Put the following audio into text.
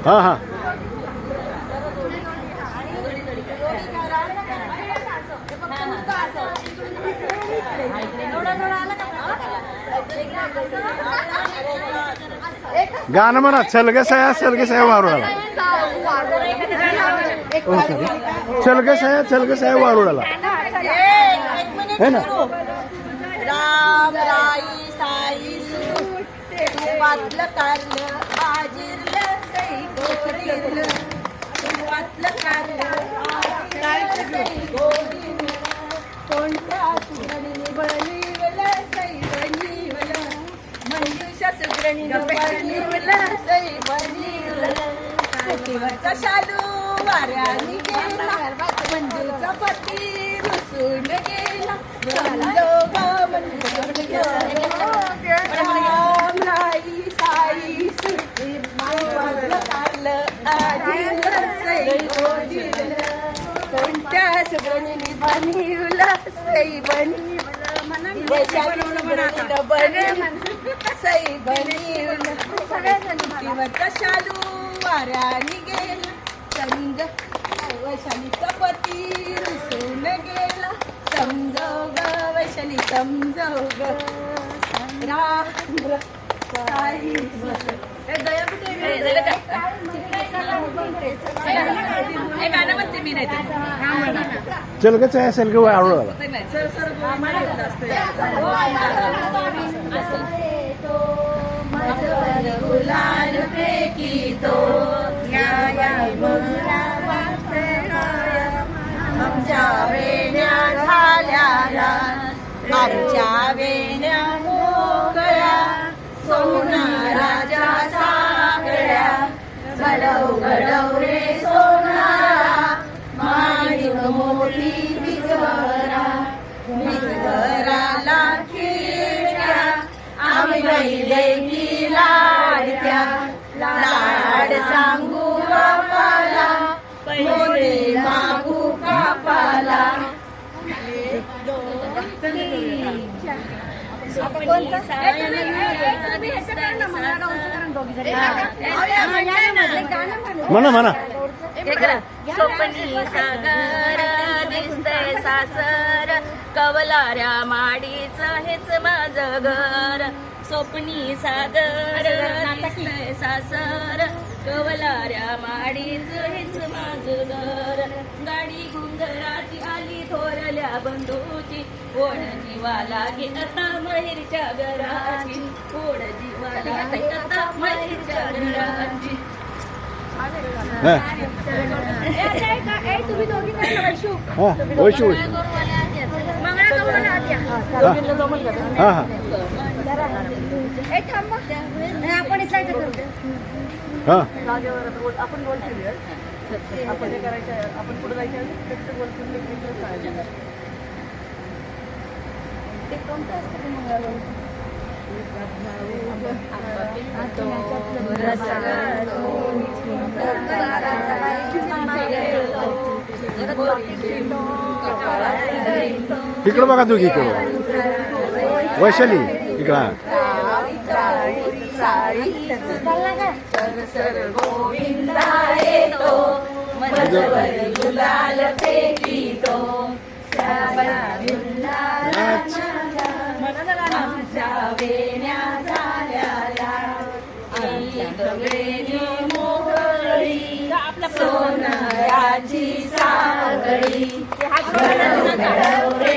हां हां गाणं म्हणा. चलगे साया वारुळाला. चलगे साया वारुळाला है ना. राम राई साई तुपातलं कारलं बाजीरलं सई गोडीलं तुपातलं कारलं सई गोडीलं कोणत्या सुगणीने बनिवलं सई बनिवलं मंजुषा सुगणीने बनिवलं सई बनिवलं कोटीवरचा शालू वाऱ्याने गेला मंजूचा पती रुसून गेला राम राई साई कोणत्या सुगणीने बनिवलं सई बनिवलं सई बनिवलं कोटीवरचा शालू वाऱ्याने गेला समज वैशालीचा पती रुसून गेला समजव ग वैशाली समजव ग राम साई गाणं म्हणते मी नाही चलगे साया चलगे वारुळाला. गुलाल फेकी तो आमच्या वेण्या झाल्या आमच्या वेण्या मोकळ्या सोना राजा सागळ्या घडव घडव रे सोनारा माणिक मोठी बिजवरा बिजवराला खिळ्या आम्ही बैलेकी लाडक्या लाड सांगू बापाला पैसे मागू कापाला. म्हणा म्हणा. स्वप्नी सागर दिसतंय सासर कवलाऱ्या माडीचं हेच माझं घर. स्वप्नी सागर दिसतंय सासर कवलाऱ्या माडीचं हेच माझं घर. गाडी घुंगराची आली थोरल्या बंधूची ओढ जीवाला घेता महिरच्या घराची ओढ जीवाला घेता महिरच्या घराची. तुम्ही दोघी वैशू आपण आपण गोल केली आपण हे करायचं आपण पुढे जायचं गोल ते कोणतं असतं मंगळवार इकडं बघा तू इकडं वैशाली इकडं सर गोविंदा येतो मजवर गुलाल फेकीतो आमच्या वेण्या झाल्या मोगळी सोनयाची सागळी घडव घडव रे